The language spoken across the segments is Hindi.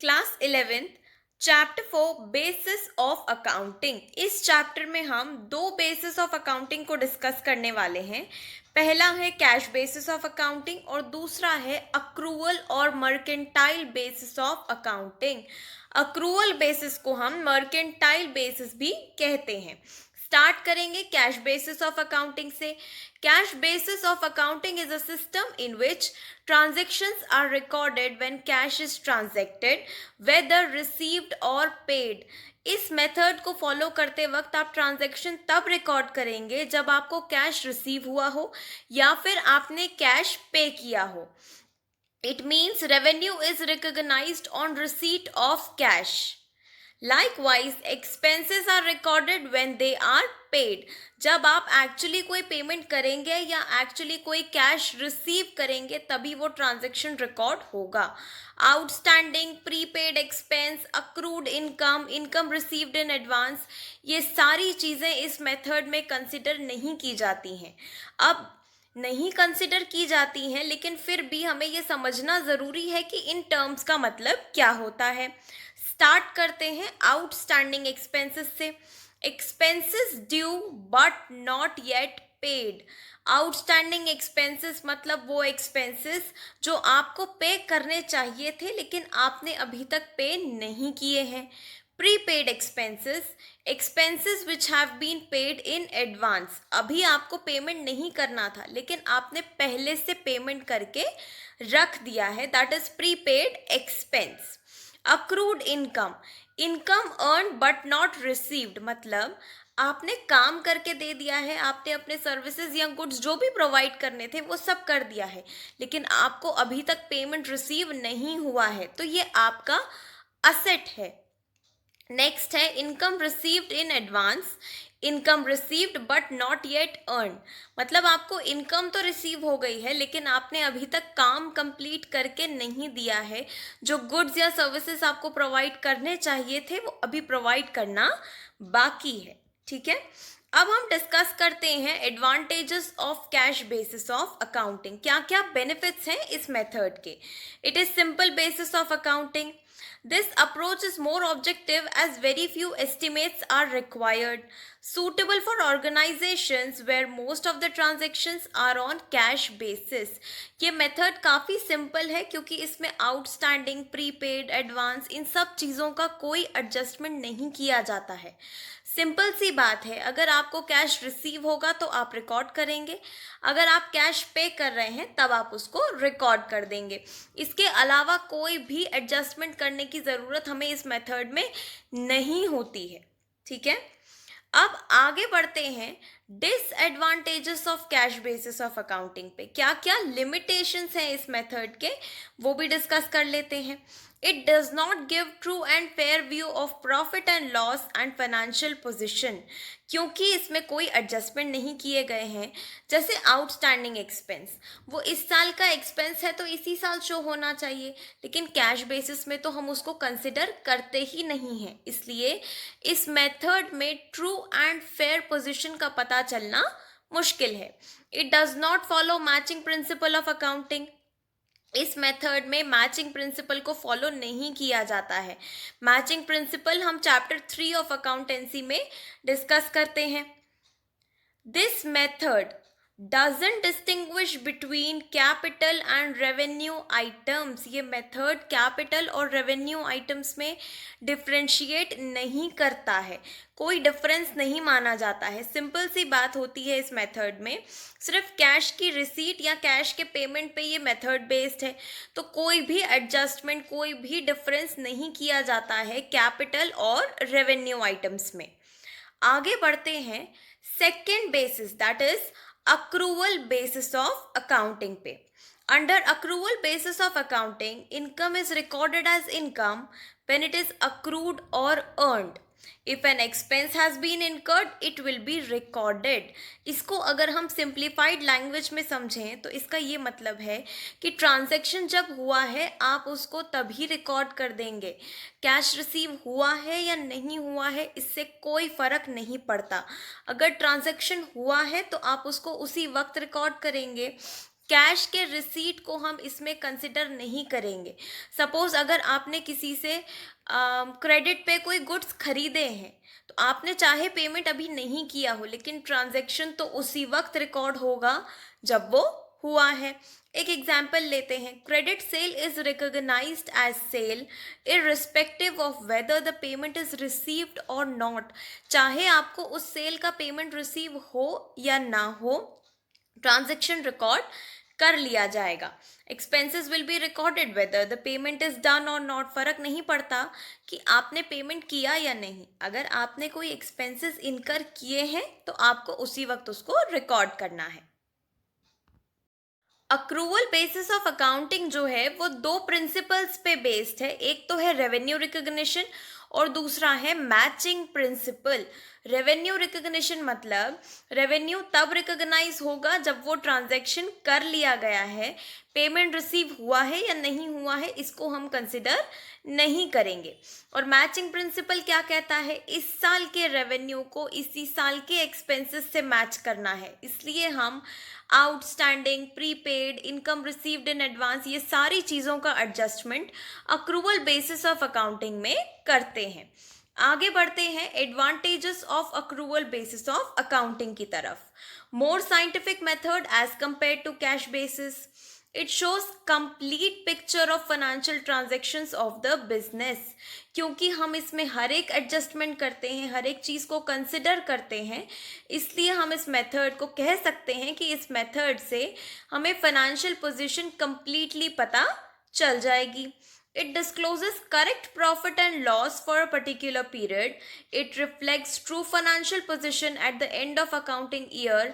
Class 11th chapter 4 basis of accounting. इस चैप्टर में हम दो बेसिस ऑफ अकाउंटिंग को डिस्कस करने वाले हैं। पहला है कैश बेसिस ऑफ अकाउंटिंग और दूसरा है अक्रूवल और mercantile basis of accounting. Accrual basis को हम मर्केंटाइल बेसिस भी कहते हैं। स्टार्ट करेंगे कैश बेसिस ऑफ अकाउंटिंग से। Cash basis of accounting is a system in which transactions are recorded when cash is transacted, whether received or paid. इस मेथड को फॉलो करते वक्त आप ट्रांजैक्शन तब रिकॉर्ड करेंगे जब आपको कैश रिसीव हुआ हो या फिर आपने कैश पे किया हो. It means revenue is recognized on receipt of cash. Likewise, expenses are recorded when they are paid. जब आप एक्चुअली कोई पेमेंट करेंगे या एक्चुअली कोई कैश रिसीव करेंगे तभी वो ट्रांजैक्शन रिकॉर्ड होगा. Outstanding, prepaid expense, accrued income, income received in advance, ये सारी चीज़ें इस मेथड में कंसिडर नहीं की जाती हैं. अब नहीं कंसिडर की जाती हैं लेकिन फिर भी हमें ये समझना ज़रूरी है कि इन टर्म्स का मतलब क्या होता है. स्टार्ट करते हैं आउटस्टैंडिंग एक्सपेंसेस से. Expenses due but not yet paid. Outstanding expenses मतलब वो एक्सपेंसेस जो आपको पे करने चाहिए थे लेकिन आपने अभी तक पे नहीं किए हैं. Prepaid expenses, expenses which have been paid in advance. अभी आपको पेमेंट नहीं करना था लेकिन आपने पहले से पेमेंट करके रख दिया है, that is prepaid expense. Accrued income, income earn but not received, मतलब आपने काम करके दे दिया है, आपने अपने सर्विसेज या गुड्स जो भी प्रोवाइड करने थे वो सब कर दिया है लेकिन आपको अभी तक पेमेंट रिसीव नहीं हुआ है, तो ये आपका असेट है. नेक्स्ट है income received in advance. Income received but not yet earn, मतलब आपको इनकम तो रिसीव हो गई है लेकिन आपने अभी तक काम कंप्लीट करके नहीं दिया है. जो गुड्स या सर्विसेज आपको प्रोवाइड करने चाहिए थे वो अभी प्रोवाइड करना बाकी है. ठीक है, अब हम डिस्कस करते हैं advantages of cash basis of accounting. क्या क्या बेनिफिट्स हैं इस मेथड के. It is simple basis of accounting. This approach is more objective as very few estimates are required, suitable for organizations where most of the transactions are on cash basis. ये मेथड काफ़ी सिंपल है क्योंकि इसमें आउटस्टैंडिंग, प्रीपेड, एडवांस इन सब चीज़ों का कोई एडजस्टमेंट नहीं किया जाता है. सिंपल सी बात है, अगर आपको कैश रिसीव होगा तो आप रिकॉर्ड करेंगे, अगर आप कैश पे कर रहे हैं तब आप उसको रिकॉर्ड कर देंगे. इसके अलावा कोई भी एडजस्टमेंट करने की ज़रूरत हमें इस मेथड में नहीं होती है. ठीक है, अब आगे बढ़ते हैं disadvantages of cash basis of accounting पे. क्या क्या लिमिटेशंस हैं इस मेथड के वो भी डिस्कस कर लेते हैं. It does not give true and fair view of profit and loss and financial position. क्योंकि इसमें कोई एडजस्टमेंट नहीं किए गए हैं. जैसे आउटस्टैंडिंग एक्सपेंस, वो इस साल का एक्सपेंस है तो इसी साल शो होना चाहिए लेकिन कैश बेसिस में तो हम उसको कंसिडर करते ही नहीं हैं. इसलिए इस मेथड में ट्रू एंड फेयर पोजीशन का पता चलना मुश्किल है. It does not follow matching principle of accounting. इस मेथड में मैचिंग प्रिंसिपल को फॉलो नहीं किया जाता है. मैचिंग प्रिंसिपल हम चैप्टर 3 ऑफ अकाउंटेंसी में डिस्कस करते हैं. This method doesn't distinguish between capital and revenue items. ये मेथड कैपिटल और रेवेन्यू आइटम्स में डिफ्रेंशिएट नहीं करता है, कोई डिफरेंस नहीं माना जाता है. सिंपल सी बात होती है इस मेथड में, सिर्फ कैश की रिसीट या कैश के पेमेंट पे ये मेथड बेस्ड है तो कोई भी एडजस्टमेंट, कोई भी डिफरेंस नहीं किया जाता है कैपिटल और रेवेन्यू आइटम्स में. आगे बढ़ते हैं second basis, that is accrual basis of accounting पे. Under accrual basis of accounting, income is recorded as income when it is accrued or earned. If an expense has been incurred, it will be recorded. इसको अगर हम simplified language में समझें तो इसका ये मतलब है कि ट्रांजैक्शन जब हुआ है आप उसको तभी रिकॉर्ड कर देंगे. कैश रिसीव हुआ है या नहीं हुआ है इससे कोई फ़र्क नहीं पड़ता. अगर ट्रांजैक्शन हुआ है तो आप उसको उसी वक्त रिकॉर्ड करेंगे. कैश के रिसीट को हम इसमें कंसिडर नहीं करेंगे। सपोज अगर आपने किसी से क्रेडिट पे कोई गुड्स खरीदे हैं, तो आपने चाहे पेमेंट अभी नहीं किया हो, लेकिन ट्रांजैक्शन तो उसी वक्त रिकॉर्ड होगा जब वो हुआ है। एक एग्जाम्पल लेते हैं, credit sale is recognised as sale irrespective of whether the payment is received और नॉट। चाहे आपको उस सेल का पेमेंट रिसीव हो या ना हो, ट्रांजैक्शन रिकॉर्ड कर लिया जाएगा। Expenses will be recorded weather the payment is done और नॉट। फर्क नहीं पड़ता कि आपने पेमेंट किया या नहीं, अगर आपने कोई एक्सपेंसेस इनकर किए हैं तो आपको उसी वक्त उसको रिकॉर्ड करना है। अक्रूवल बेसिस ऑफ अकाउंटिंग जो है वो दो प्रिंसिपल्स पे बेस्ड है। एक तो है रेवेन्यू रिकॉग्निशन और दूसरा है मैचिंग प्रिंसिपल। रेवेन्यू रिकॉग्निशन मतलब रेवेन्यू तब रिकॉग्नाइज होगा जब वो ट्रांजैक्शन कर लिया गया है, पेमेंट रिसीव हुआ है या नहीं हुआ है इसको हम कंसिडर नहीं करेंगे। और मैचिंग प्रिंसिपल क्या कहता है, इस साल के रेवेन्यू को इसी साल के एक्सपेंसेस से मैच करना है, इसलिए हम outstanding, prepaid, income received in advance, ये सारी चीज़ों का adjustment accrual basis of accounting में करते हैं। आगे बढ़ते हैं advantages of accrual basis of accounting की तरफ। More scientific method as compare to cash basis. It shows complete picture of financial transactions of the business. क्योंकि हम इसमें हर एक एडजस्टमेंट करते हैं, हर एक चीज़ को कंसिडर करते हैं, इसलिए हम इस मेथड को कह सकते हैं कि इस मेथड से हमें फाइनेंशियल पोजीशन कंप्लीटली पता चल जाएगी। It discloses correct profit and loss for a particular period. It reflects true financial position at the end of accounting year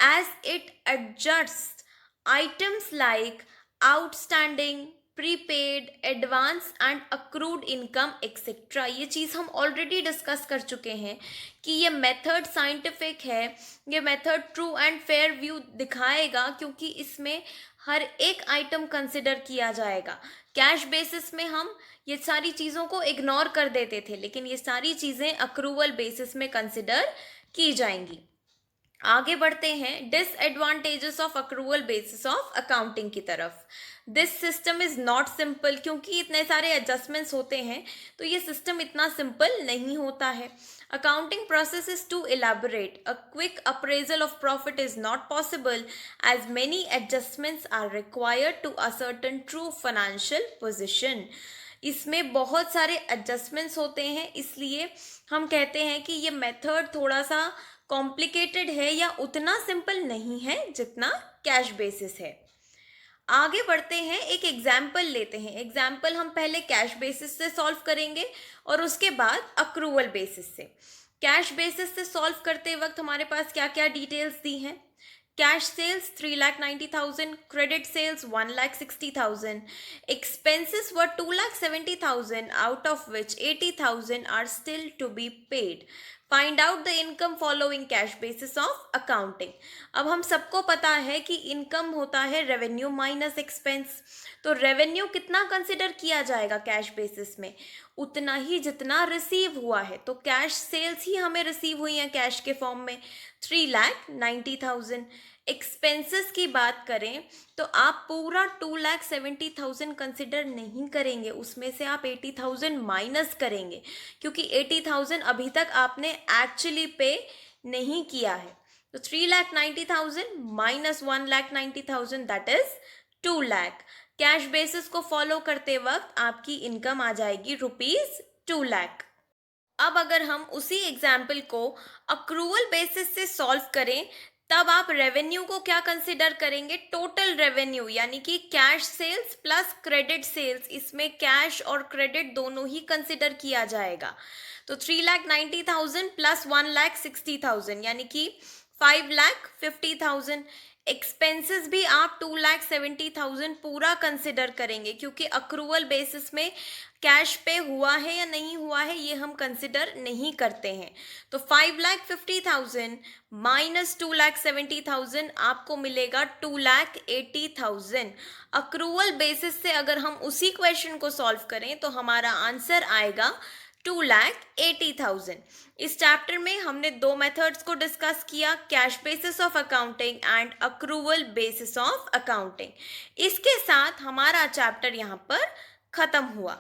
as it adjusts items like outstanding, prepaid, advance and accrued income etc. ये चीज़ हम ऑलरेडी डिस्कस कर चुके हैं कि ये मेथड साइंटिफिक है, ये method true and fair view दिखाएगा क्योंकि इसमें हर एक आइटम कंसिडर किया जाएगा। कैश बेसिस में हम ये सारी चीज़ों को इग्नोर कर देते थे, लेकिन ये सारी चीज़ें अक्रूवल बेसिस में कंसिडर की जाएंगी। आगे बढ़ते हैं disadvantages of accrual basis of accounting की तरफ। This system is not simple, क्योंकि इतने सारे एडजस्टमेंट्स होते हैं तो ये सिस्टम इतना सिंपल नहीं होता है। Accounting process is too elaborate. A quick appraisal of profit is not possible as many adjustments are required to ascertain true financial position. इसमें बहुत सारे एडजस्टमेंट्स होते हैं, इसलिए हम कहते हैं कि ये मेथड थोड़ा सा कॉम्प्लिकेटेड है या उतना सिंपल नहीं है जितना कैश बेसिस है। आगे बढ़ते हैं, एक एग्जाम्पल लेते हैं। एग्जाम्पल हम पहले कैश बेसिस से सॉल्व करेंगे और उसके बाद अक्रूवल बेसिस से। कैश बेसिस से सॉल्व करते वक्त हमारे पास क्या क्या डिटेल्स दी हैं। Cash sales 3,90,000, credit sales 1,60,000, expenses were 2,70,000 out of which 80,000 are still to be paid. Find out the income following cash basis of accounting. अब हम सबको पता है कि इनकम होता है रेवेन्यू माइनस एक्सपेंस, तो रेवेन्यू कितना कंसिडर किया जाएगा कैश बेसिस में, उतना ही जितना रिसीव हुआ है। तो कैश सेल्स ही हमें रिसीव हुई हैं कैश के फॉर्म में 3,90,000। एक्सपेंसेस की बात करें तो आप पूरा 2,70,000 कंसिडर नहीं करेंगे, उसमें से आप 80,000 माइनस करेंगे, क्योंकि 80,000 अभी तक आपने एक्चुअली पे नहीं किया है। तो 3,90,000 minus 1,90,000 that is 2 lakh. Cash basis को फॉलो करते वक्त आपकी इनकम आ जाएगी ₹2 लाख। अब अगर हम उसी एग्जाम्पल को अक्रूवल बेसिस से सॉल्व करें, तब आप रेवेन्यू को क्या कंसिडर करेंगे, टोटल रेवेन्यू, यानी कि cash sales plus credit sales. इसमें कैश और क्रेडिट दोनों ही कंसिडर किया जाएगा। तो 3,90,000 प्लस 1,60,000 यानी कि 5,50,000। एक्सपेंसेस भी आप 2,70,000 पूरा कंसिडर करेंगे, क्योंकि अक्रूवल बेसिस में कैश पे हुआ है या नहीं हुआ है ये हम कंसिडर नहीं करते हैं। तो 5,50,000 माइनस 2,70,000 आपको मिलेगा 2,80,000। अक्रूवल बेसिस से अगर हम उसी क्वेश्चन को सॉल्व करें तो हमारा आंसर आएगा 2,80,000। इस चैप्टर में हमने दो मेथड्स को डिस्कस किया, cash basis of accounting and accrual basis of accounting. इसके साथ हमारा चैप्टर यहाँ पर खत्म हुआ।